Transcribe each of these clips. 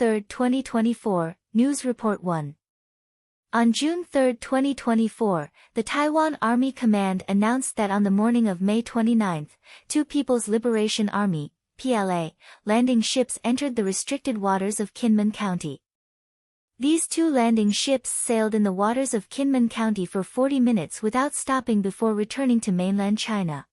3, 2024, News Report 1. On June 3, 2024, the Taiwan Army Command announced that on the morning of May 29, two People's Liberation Army, PLA, landing ships entered the restricted waters of Kinmen County. These two landing ships sailed in the waters of Kinmen County for 40 minutes without stopping before returning to mainland China.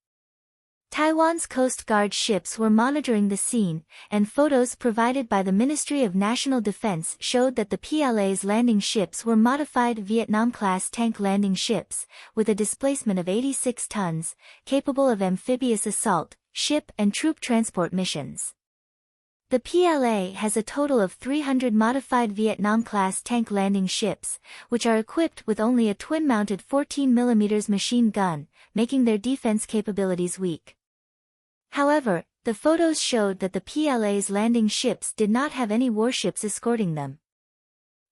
Taiwan's Coast Guard ships were monitoring the scene, and photos provided by the Ministry of National Defense showed that the PLA's landing ships were modified Vietnam-class tank landing ships, with a displacement of 86 tons, capable of amphibious assault, ship and troop transport missions. The PLA has a total of 300 modified Vietnam-class tank landing ships, which are equipped with only a twin-mounted 14mm machine gun, making their defense capabilities weak. However, the photos showed that the PLA's landing ships did not have any warships escorting them.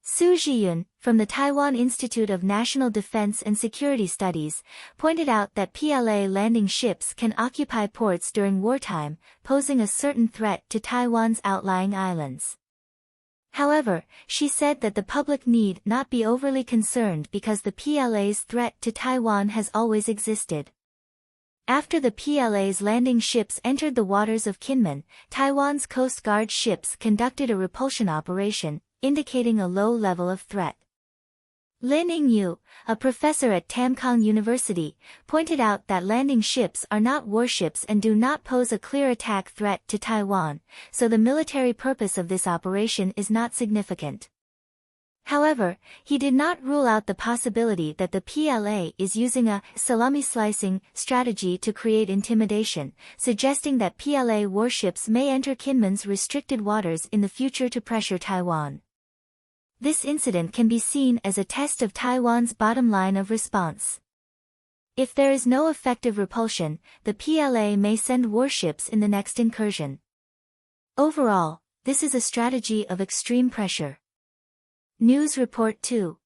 Su Zhiyun, from the Taiwan Institute of National Defense and Security Studies, pointed out that PLA landing ships can occupy ports during wartime, posing a certain threat to Taiwan's outlying islands. However, she said that the public need not be overly concerned because the PLA's threat to Taiwan has always existed. After the PLA's landing ships entered the waters of Kinmen, Taiwan's Coast Guard ships conducted a repulsion operation, indicating a low level of threat. Lin Yingyu, a professor at Tamkang University, pointed out that landing ships are not warships and do not pose a clear attack threat to Taiwan, so the military purpose of this operation is not significant. However, he did not rule out the possibility that the PLA is using a salami slicing strategy to create intimidation, suggesting that PLA warships may enter Kinmen's restricted waters in the future to pressure Taiwan. This incident can be seen as a test of Taiwan's bottom line of response. If there is no effective repulsion, the PLA may send warships in the next incursion. Overall, this is a strategy of extreme pressure. News Report 2.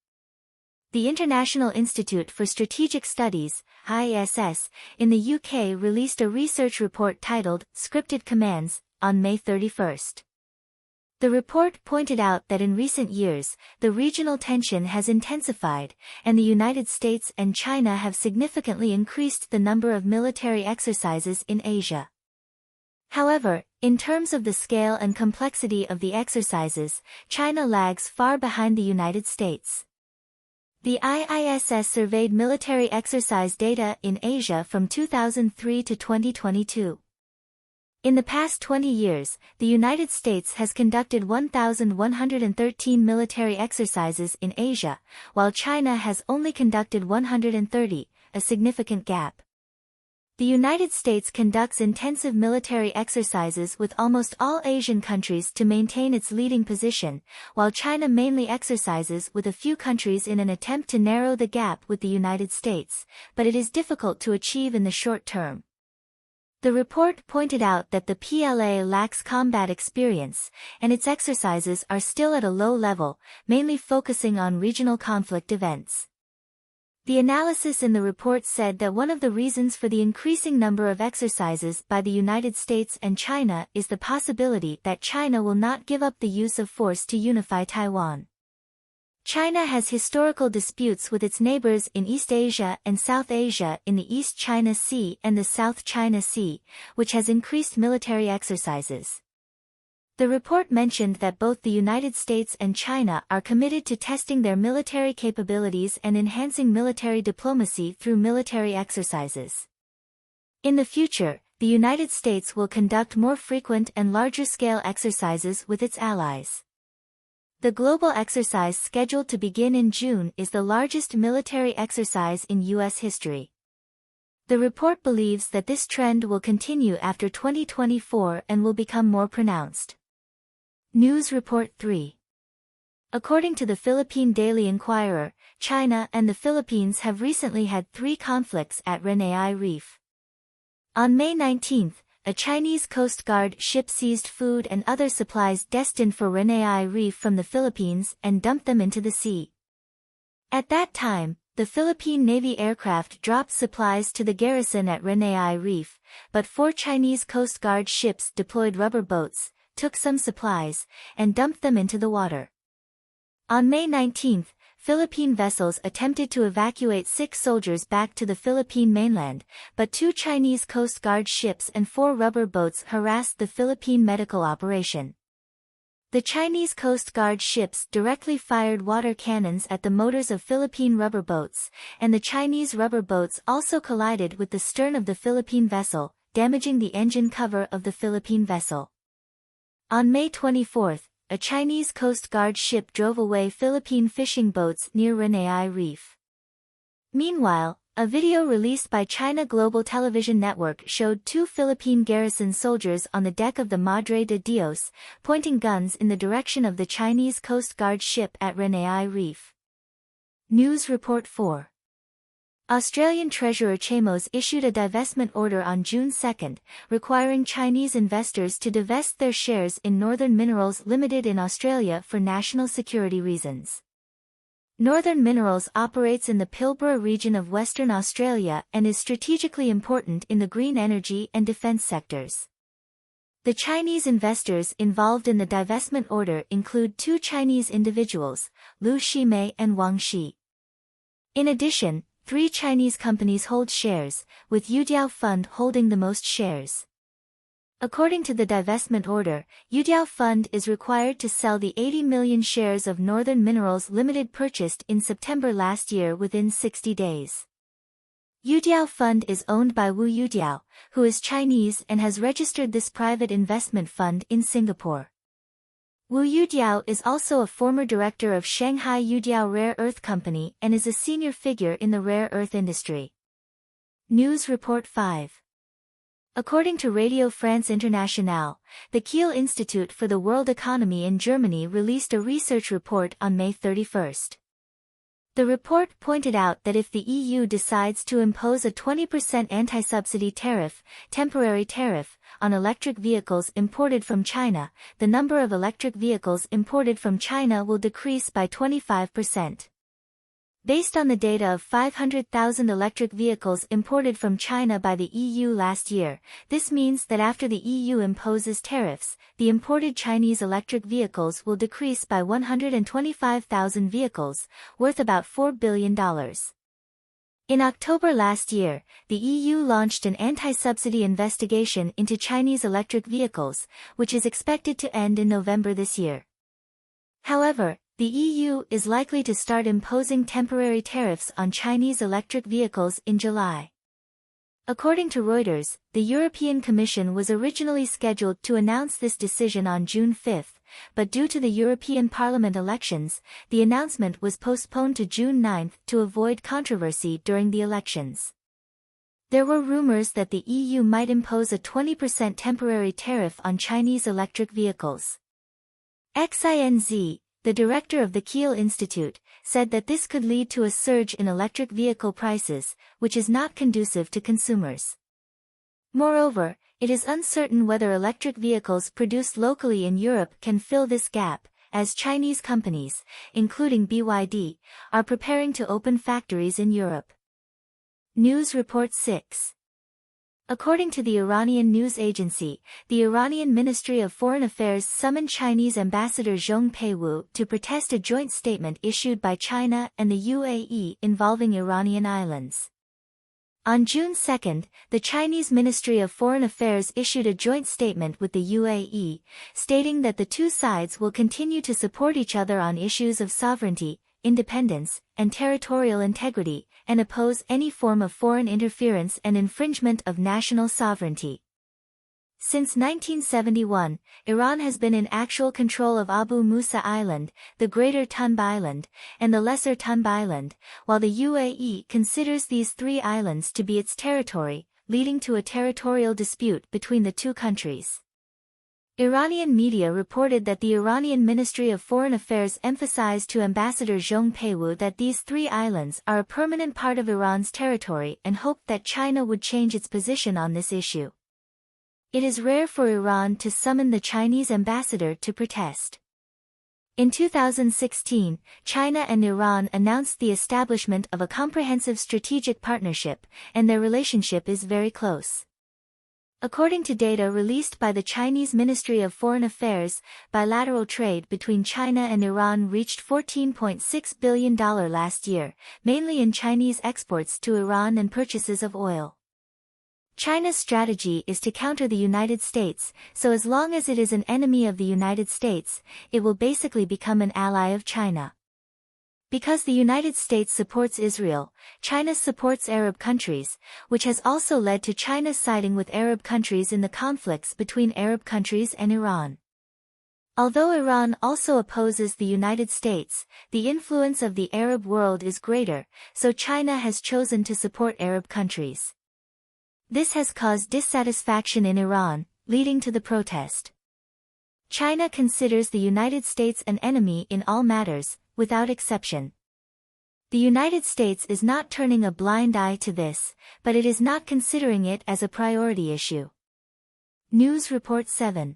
The International Institute for Strategic Studies, ISS, in the UK released a research report titled Scripted Commands on May 31. The report pointed out that in recent years, the regional tension has intensified, and the United States and China have significantly increased the number of military exercises in Asia. However, in terms of the scale and complexity of the exercises, China lags far behind the United States. The IISS surveyed military exercise data in Asia from 2003 to 2022. In the past 20 years, the United States has conducted 1,113 military exercises in Asia, while China has only conducted 130, a significant gap. The United States conducts intensive military exercises with almost all Asian countries to maintain its leading position, while China mainly exercises with a few countries in an attempt to narrow the gap with the United States, but it is difficult to achieve in the short term. The report pointed out that the PLA lacks combat experience, and its exercises are still at a low level, mainly focusing on regional conflict events. The analysis in the report said that one of the reasons for the increasing number of exercises by the United States and China is the possibility that China will not give up the use of force to unify Taiwan. China has historical disputes with its neighbors in East Asia and South Asia in the East China Sea and the South China Sea, which has increased military exercises. The report mentioned that both the United States and China are committed to testing their military capabilities and enhancing military diplomacy through military exercises. In the future, the United States will conduct more frequent and larger-scale exercises with its allies. The global exercise scheduled to begin in June is the largest military exercise in U.S. history. The report believes that this trend will continue after 2024 and will become more pronounced. News Report 3. According to the Philippine Daily Inquirer, China and the Philippines have recently had 3 conflicts at Renai Reef. On May 19, a Chinese Coast Guard ship seized food and other supplies destined for Renai Reef from the Philippines and dumped them into the sea. At that time, the Philippine Navy aircraft dropped supplies to the garrison at Renai Reef, but 4 Chinese Coast Guard ships deployed rubber boats, took some supplies, and dumped them into the water. On May 19, Philippine vessels attempted to evacuate 6 soldiers back to the Philippine mainland, but 2 Chinese Coast Guard ships and 4 rubber boats harassed the Philippine medical operation. The Chinese Coast Guard ships directly fired water cannons at the motors of Philippine rubber boats, and the Chinese rubber boats also collided with the stern of the Philippine vessel, damaging the engine cover of the Philippine vessel. On May 24, a Chinese Coast Guard ship drove away Philippine fishing boats near Renai Reef. Meanwhile, a video released by China Global Television Network showed 2 Philippine garrison soldiers on the deck of the Madre de Dios, pointing guns in the direction of the Chinese Coast Guard ship at Renai Reef. News Report 4. Australian Treasurer Chamos issued a divestment order on June 2, requiring Chinese investors to divest their shares in Northern Minerals Limited in Australia for national security reasons. Northern Minerals operates in the Pilbara region of Western Australia and is strategically important in the green energy and defence sectors. The Chinese investors involved in the divestment order include 2 Chinese individuals, Liu Shimei and Wang Shi. In addition, 3 Chinese companies hold shares, with Yudiao Fund holding the most shares. According to the divestment order, Yudiao Fund is required to sell the 80 million shares of Northern Minerals Limited purchased in September last year within 60 days. Yudiao Fund is owned by Wu Yudiao, who is Chinese and has registered this private investment fund in Singapore. Wu Yudiao is also a former director of Shanghai Yudiao Rare Earth Company and is a senior figure in the rare earth industry. News Report 5. According to Radio France Internationale, the Kiel Institute for the World Economy in Germany released a research report on May 31. The report pointed out that if the EU decides to impose a 20% anti-subsidy tariff, temporary tariff, on electric vehicles imported from China, the number of electric vehicles imported from China will decrease by 25%. Based on the data of 500,000 electric vehicles imported from China by the EU last year, this means that after the EU imposes tariffs, the imported Chinese electric vehicles will decrease by 125,000 vehicles, worth about $4 billion. In October last year, the EU launched an anti-subsidy investigation into Chinese electric vehicles, which is expected to end in November this year. However, the EU is likely to start imposing temporary tariffs on Chinese electric vehicles in July. According to Reuters, the European Commission was originally scheduled to announce this decision on June 5, but due to the European Parliament elections, the announcement was postponed to June 9 to avoid controversy during the elections. There were rumors that the EU might impose a 20% temporary tariff on Chinese electric vehicles. XINZ, the director of the Kiel Institute, said that this could lead to a surge in electric vehicle prices, which is not conducive to consumers. Moreover, it is uncertain whether electric vehicles produced locally in Europe can fill this gap, as Chinese companies, including BYD, are preparing to open factories in Europe. News Report 6. According to the Iranian news agency, the Iranian Ministry of Foreign Affairs summoned Chinese Ambassador Zhong Peiwu to protest a joint statement issued by China and the UAE involving Iranian islands. On June 2, the Chinese Ministry of Foreign Affairs issued a joint statement with the UAE, stating that the two sides will continue to support each other on issues of sovereignty, independence, and territorial integrity, and oppose any form of foreign interference and infringement of national sovereignty. Since 1971, Iran has been in actual control of Abu Musa Island, the Greater Tunb Island, and the Lesser Tunb Island, while the UAE considers these 3 islands to be its territory, leading to a territorial dispute between the two countries. Iranian media reported that the Iranian Ministry of Foreign Affairs emphasized to Ambassador Zhong Peiwu that these 3 islands are a permanent part of Iran's territory and hoped that China would change its position on this issue. It is rare for Iran to summon the Chinese ambassador to protest. In 2016, China and Iran announced the establishment of a comprehensive strategic partnership, and their relationship is very close. According to data released by the Chinese Ministry of Foreign Affairs, bilateral trade between China and Iran reached $14.6 billion last year, mainly in Chinese exports to Iran and purchases of oil. China's strategy is to counter the United States, so as long as it is an enemy of the United States, it will basically become an ally of China. Because the United States supports Israel, China supports Arab countries, which has also led to China siding with Arab countries in the conflicts between Arab countries and Iran. Although Iran also opposes the United States, the influence of the Arab world is greater, so China has chosen to support Arab countries. This has caused dissatisfaction in Iran, leading to the protest. China considers the United States an enemy in all matters, without exception. The United States is not turning a blind eye to this, but it is not considering it as a priority issue. News Report 7.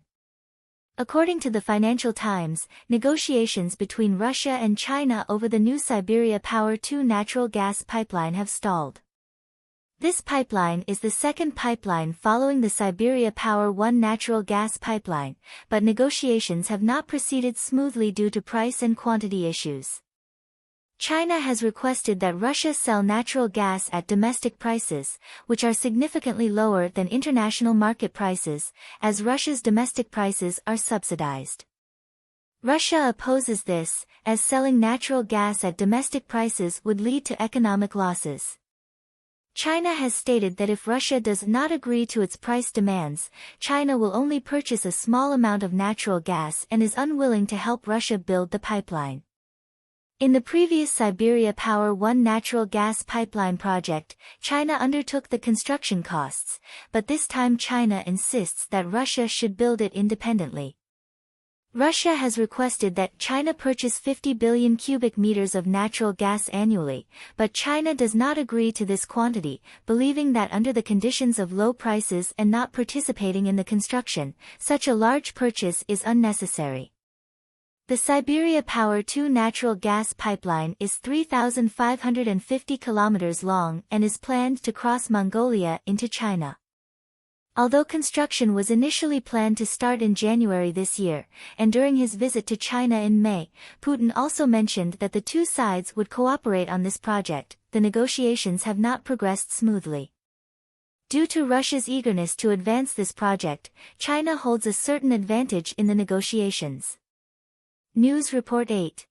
According to the Financial Times, negotiations between Russia and China over the new Siberia Power 2 natural gas pipeline have stalled. This pipeline is the second pipeline following the Siberia Power 1 natural gas pipeline, but negotiations have not proceeded smoothly due to price and quantity issues. China has requested that Russia sell natural gas at domestic prices, which are significantly lower than international market prices, as Russia's domestic prices are subsidized. Russia opposes this, as selling natural gas at domestic prices would lead to economic losses. China has stated that if Russia does not agree to its price demands, China will only purchase a small amount of natural gas and is unwilling to help Russia build the pipeline. In the previous Siberia Power 1 natural gas pipeline project, China undertook the construction costs, but this time China insists that Russia should build it independently. Russia has requested that China purchase 50 billion cubic meters of natural gas annually, but China does not agree to this quantity, believing that under the conditions of low prices and not participating in the construction, such a large purchase is unnecessary. The Siberia Power 2 natural gas pipeline is 3,550 kilometers long and is planned to cross Mongolia into China. Although construction was initially planned to start in January this year, and during his visit to China in May, Putin also mentioned that the two sides would cooperate on this project, the negotiations have not progressed smoothly. Due to Russia's eagerness to advance this project, China holds a certain advantage in the negotiations. News Report 8.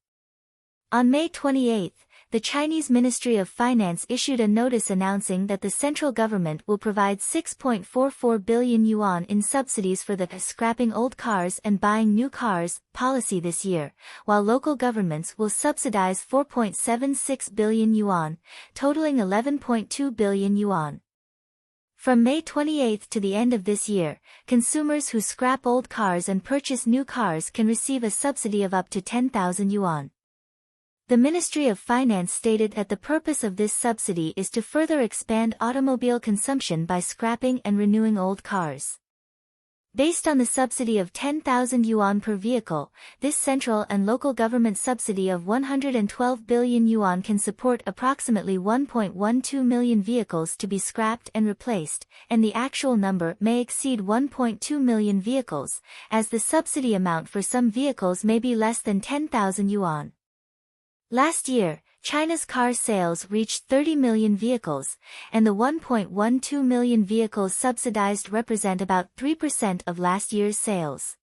On May 28, the Chinese Ministry of Finance issued a notice announcing that the central government will provide 6.44 billion yuan in subsidies for the scrapping old cars and buying new cars policy this year, while local governments will subsidize 4.76 billion yuan, totaling 11.2 billion yuan. From May 28 to the end of this year, consumers who scrap old cars and purchase new cars can receive a subsidy of up to 10,000 yuan. The Ministry of Finance stated that the purpose of this subsidy is to further expand automobile consumption by scrapping and renewing old cars. Based on the subsidy of 10,000 yuan per vehicle, this central and local government subsidy of 112 billion yuan can support approximately 1.12 million vehicles to be scrapped and replaced, and the actual number may exceed 1.2 million vehicles, as the subsidy amount for some vehicles may be less than 10,000 yuan. Last year, China's car sales reached 30 million vehicles, and the 1.12 million vehicles subsidized represent about 3% of last year's sales.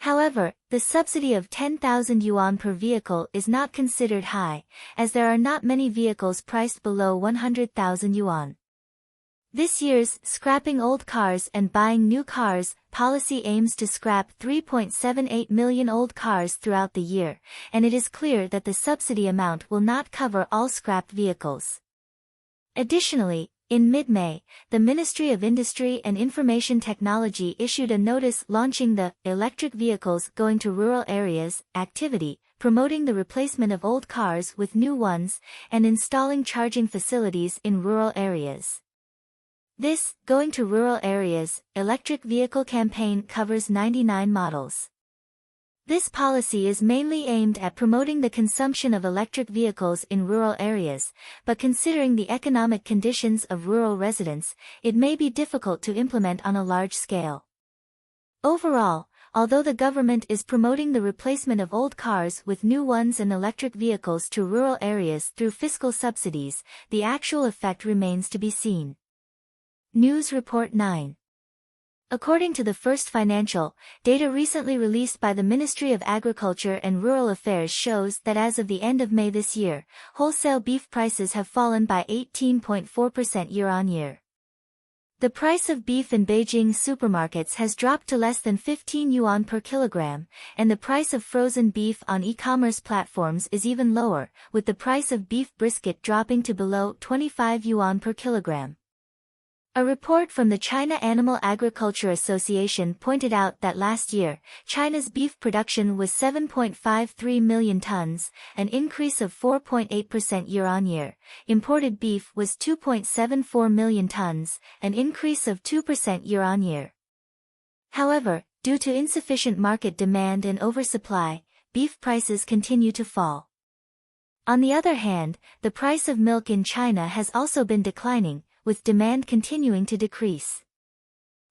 However, the subsidy of 10,000 yuan per vehicle is not considered high, as there are not many vehicles priced below 100,000 yuan. This year's Scrapping Old Cars and Buying New Cars policy aims to scrap 3.78 million old cars throughout the year, and it is clear that the subsidy amount will not cover all scrapped vehicles. Additionally, in mid-May, the Ministry of Industry and Information Technology issued a notice launching the Electric Vehicles Going to Rural Areas activity, promoting the replacement of old cars with new ones, and installing charging facilities in rural areas. This Going to Rural Areas electric vehicle campaign covers 99 models. This policy is mainly aimed at promoting the consumption of electric vehicles in rural areas, but considering the economic conditions of rural residents, it may be difficult to implement on a large scale. Overall, although the government is promoting the replacement of old cars with new ones and electric vehicles to rural areas through fiscal subsidies, the actual effect remains to be seen. News Report 9. According to the First Financial, data recently released by the Ministry of Agriculture and Rural Affairs shows that as of the end of May this year, wholesale beef prices have fallen by 18.4% year-on-year. The price of beef in Beijing supermarkets has dropped to less than 15 yuan per kilogram, and the price of frozen beef on e-commerce platforms is even lower, with the price of beef brisket dropping to below 25 yuan per kilogram. A report from the China Animal Agriculture Association pointed out that last year, China's beef production was 7.53 million tons, an increase of 4.8% year-on-year. Imported beef was 2.74 million tons, an increase of 2% year-on-year. However, due to insufficient market demand and oversupply, beef prices continue to fall. On the other hand, the price of milk in China has also been declining, with demand continuing to decrease.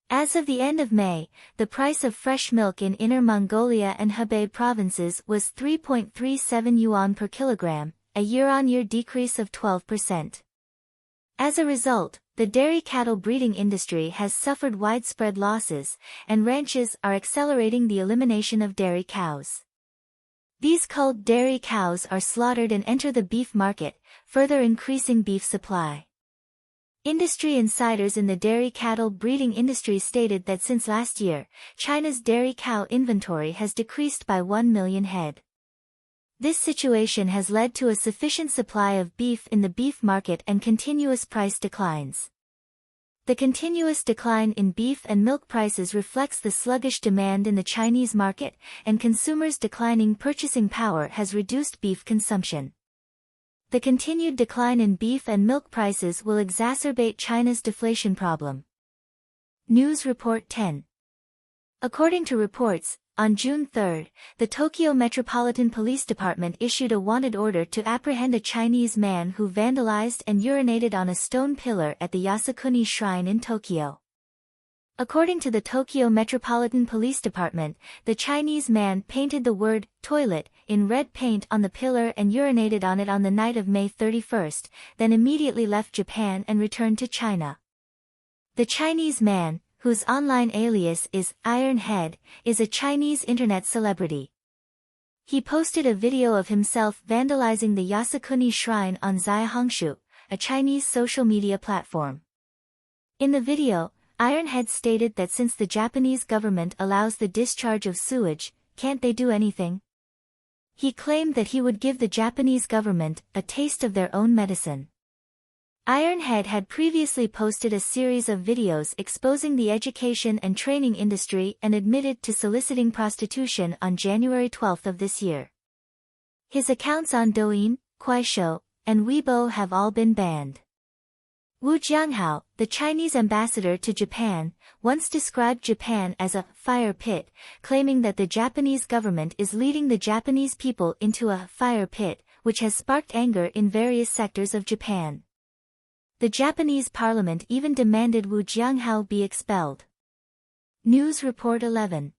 As of the end of May, the price of fresh milk in Inner Mongolia and Hebei provinces was 3.37 yuan per kilogram, a year-on-year decrease of 12%. As a result, the dairy cattle breeding industry has suffered widespread losses, and ranches are accelerating the elimination of dairy cows. These culled dairy cows are slaughtered and enter the beef market, further increasing beef supply. Industry insiders in the dairy cattle breeding industry stated that since last year, China's dairy cow inventory has decreased by 1 million head. This situation has led to a sufficient supply of beef in the beef market and continuous price declines. The continuous decline in beef and milk prices reflects the sluggish demand in the Chinese market, and consumers' declining purchasing power has reduced beef consumption. The continued decline in beef and milk prices will exacerbate China's deflation problem. News Report 10. According to reports, on June 3, the Tokyo Metropolitan Police Department issued a wanted order to apprehend a Chinese man who vandalized and urinated on a stone pillar at the Yasukuni Shrine in Tokyo. According to the Tokyo Metropolitan Police Department, the Chinese man painted the word toilet in red paint on the pillar and urinated on it on the night of May 31, then immediately left Japan and returned to China. The Chinese man, whose online alias is Ironhead, is a Chinese internet celebrity. He posted a video of himself vandalizing the Yasukuni Shrine on Xiaohongshu, a Chinese social media platform. In the video, Ironhead stated that since the Japanese government allows the discharge of sewage, can't they do anything? He claimed that he would give the Japanese government a taste of their own medicine. Ironhead had previously posted a series of videos exposing the education and training industry and admitted to soliciting prostitution on January 12 of this year. His accounts on Douyin, Kuaishou, and Weibo have all been banned. Wu Jianghao, the Chinese ambassador to Japan, once described Japan as a fire pit, claiming that the Japanese government is leading the Japanese people into a fire pit, which has sparked anger in various sectors of Japan. The Japanese parliament even demanded Wu Jianghao be expelled. News Report 11.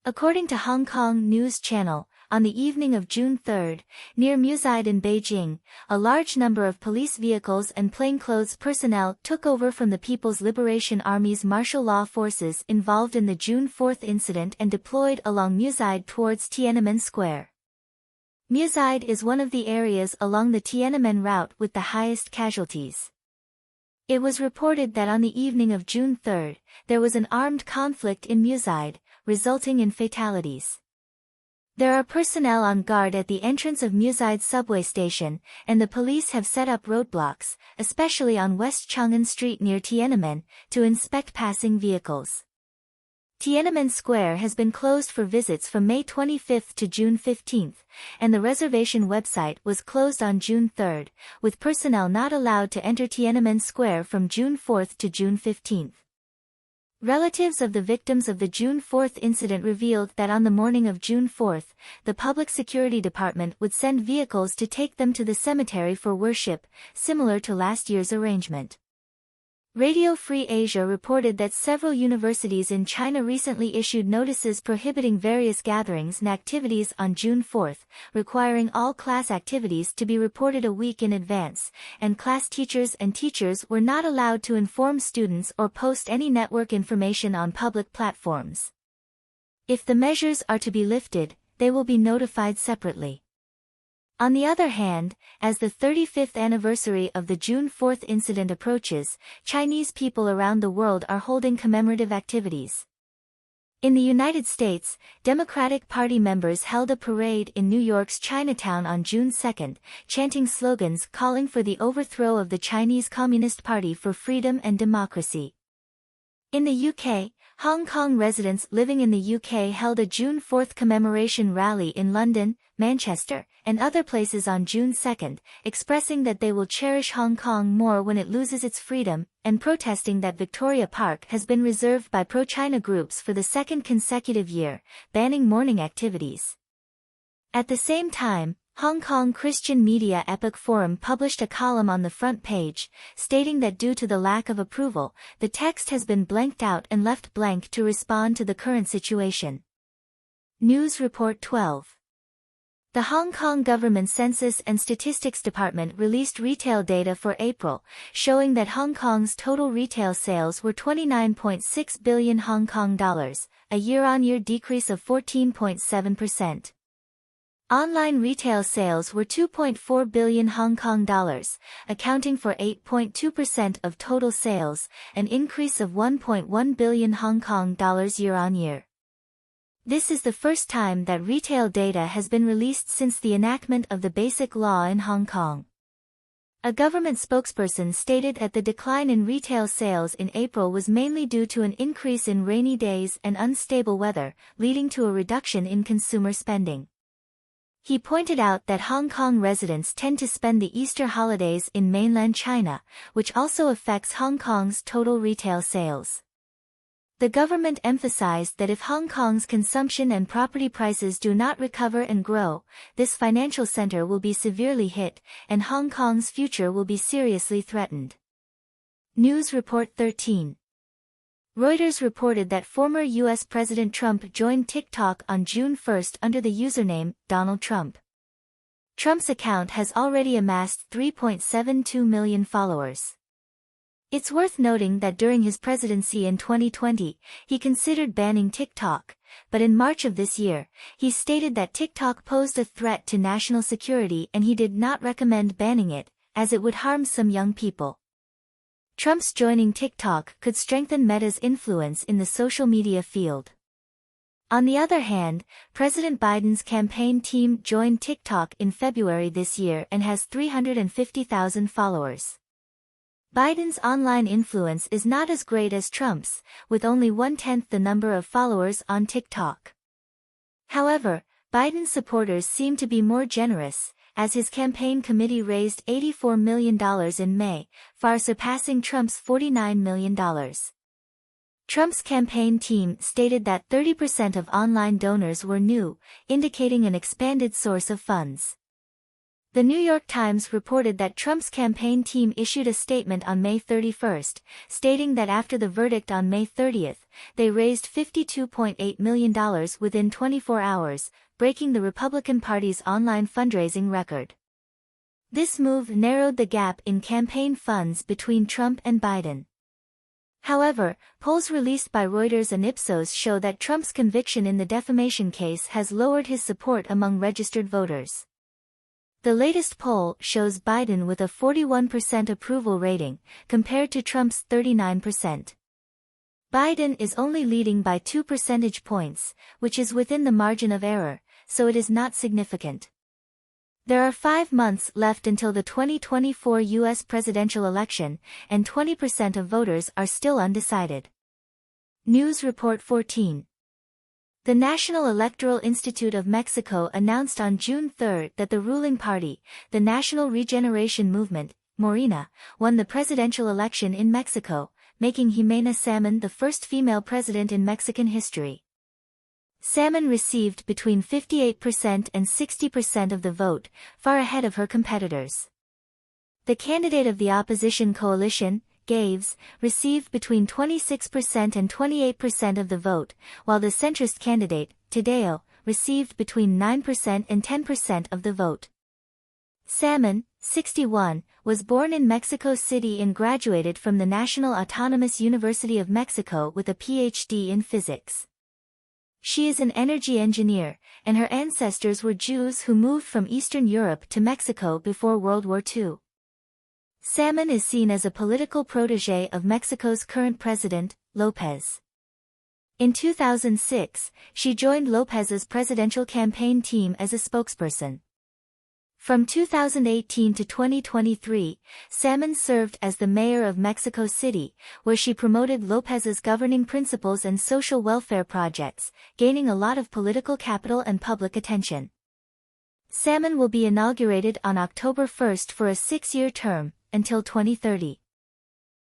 According to Hong Kong News Channel, on the evening of June 3, near Muside in Beijing, a large number of police vehicles and plainclothes personnel took over from the People's Liberation Army's martial law forces involved in the June 4 incident and deployed along Muside towards Tiananmen Square. Muside is one of the areas along the Tiananmen route with the highest casualties. It was reported that on the evening of June 3, there was an armed conflict in Muside, resulting in fatalities. There are personnel on guard at the entrance of Muside subway station, and the police have set up roadblocks, especially on West Chang'an Street near Tiananmen, to inspect passing vehicles. Tiananmen Square has been closed for visits from May 25 to June 15, and the reservation website was closed on June 3, with personnel not allowed to enter Tiananmen Square from June 4 to June 15. Relatives of the victims of the June 4 incident revealed that on the morning of June 4, the Public Security Department would send vehicles to take them to the cemetery for worship, similar to last year's arrangement. Radio Free Asia reported that several universities in China recently issued notices prohibiting various gatherings and activities on June 4, requiring all class activities to be reported a week in advance, and class teachers and teachers were not allowed to inform students or post any network information on public platforms. If the measures are to be lifted, they will be notified separately. On the other hand, as the 35th anniversary of the June 4 incident approaches, Chinese people around the world are holding commemorative activities. In the United States, Democratic Party members held a parade in New York's Chinatown on June 2, chanting slogans calling for the overthrow of the Chinese Communist Party for freedom and democracy. In the UK, Hong Kong residents living in the UK held a June 4 commemoration rally in London, Manchester, and other places on June 2, expressing that they will cherish Hong Kong more when it loses its freedom, and protesting that Victoria Park has been reserved by pro-China groups for the second consecutive year, banning morning activities. At the same time, Hong Kong Christian media Epoch Forum published a column on the front page, stating that due to the lack of approval, the text has been blanked out and left blank to respond to the current situation. News Report 12. The Hong Kong Government Census and Statistics Department released retail data for April, showing that Hong Kong's total retail sales were 29.6 billion Hong Kong dollars, a year-on-year decrease of 14.7%. Online retail sales were 2.4 billion Hong Kong dollars, accounting for 8.2% of total sales, an increase of 1.1 billion Hong Kong dollars year-on-year. This is the first time that retail data has been released since the enactment of the Basic Law in Hong Kong. A government spokesperson stated that the decline in retail sales in April was mainly due to an increase in rainy days and unstable weather, leading to a reduction in consumer spending. He pointed out that Hong Kong residents tend to spend the Easter holidays in mainland China, which also affects Hong Kong's total retail sales. The government emphasized that if Hong Kong's consumption and property prices do not recover and grow, this financial center will be severely hit, and Hong Kong's future will be seriously threatened. News Report 13. Reuters reported that former U.S. President Trump joined TikTok on June 1 under the username Donald Trump. Trump's account has already amassed 3.72 million followers. It's worth noting that during his presidency in 2020, he considered banning TikTok, but in March of this year, he stated that TikTok posed a threat to national security and he did not recommend banning it, as it would harm some young people. Trump's joining TikTok could strengthen Meta's influence in the social media field. On the other hand, President Biden's campaign team joined TikTok in February this year and has 350,000 followers. Biden's online influence is not as great as Trump's, with only 1/10 the number of followers on TikTok. However, Biden's supporters seem to be more generous, as his campaign committee raised $84 million in May, far surpassing Trump's $49 million. Trump's campaign team stated that 30% of online donors were new, indicating an expanded source of funds. The New York Times reported that Trump's campaign team issued a statement on May 31, stating that after the verdict on May 30, they raised $52.8 million within 24 hours, breaking the Republican Party's online fundraising record. This move narrowed the gap in campaign funds between Trump and Biden. However, polls released by Reuters and Ipsos show that Trump's conviction in the defamation case has lowered his support among registered voters. The latest poll shows Biden with a 41% approval rating, compared to Trump's 39%. Biden is only leading by 2 percentage points, which is within the margin of error, so it is not significant. There are 5 months left until the 2024 U.S. presidential election, and 20% of voters are still undecided. News Report 14. The National Electoral Institute of Mexico announced on June 3 that the ruling party, the National Regeneration Movement, Morena, won the presidential election in Mexico, making Jimena Salmon the first female president in Mexican history. Salmon received between 58% and 60% of the vote, far ahead of her competitors. The candidate of the opposition coalition, Gaves, received between 26% and 28% of the vote, while the centrist candidate, Tadeo, received between 9% and 10% of the vote. Salmon, 61, was born in Mexico City and graduated from the National Autonomous University of Mexico with a PhD in physics. She is an energy engineer, and her ancestors were Jews who moved from Eastern Europe to Mexico before World War II. Salmon is seen as a political protégé of Mexico's current president, López. In 2006, she joined López's presidential campaign team as a spokesperson. From 2018 to 2023, Salmon served as the mayor of Mexico City, where she promoted López's governing principles and social welfare projects, gaining a lot of political capital and public attention. Salmon will be inaugurated on October 1 for a 6-year term, until 2030.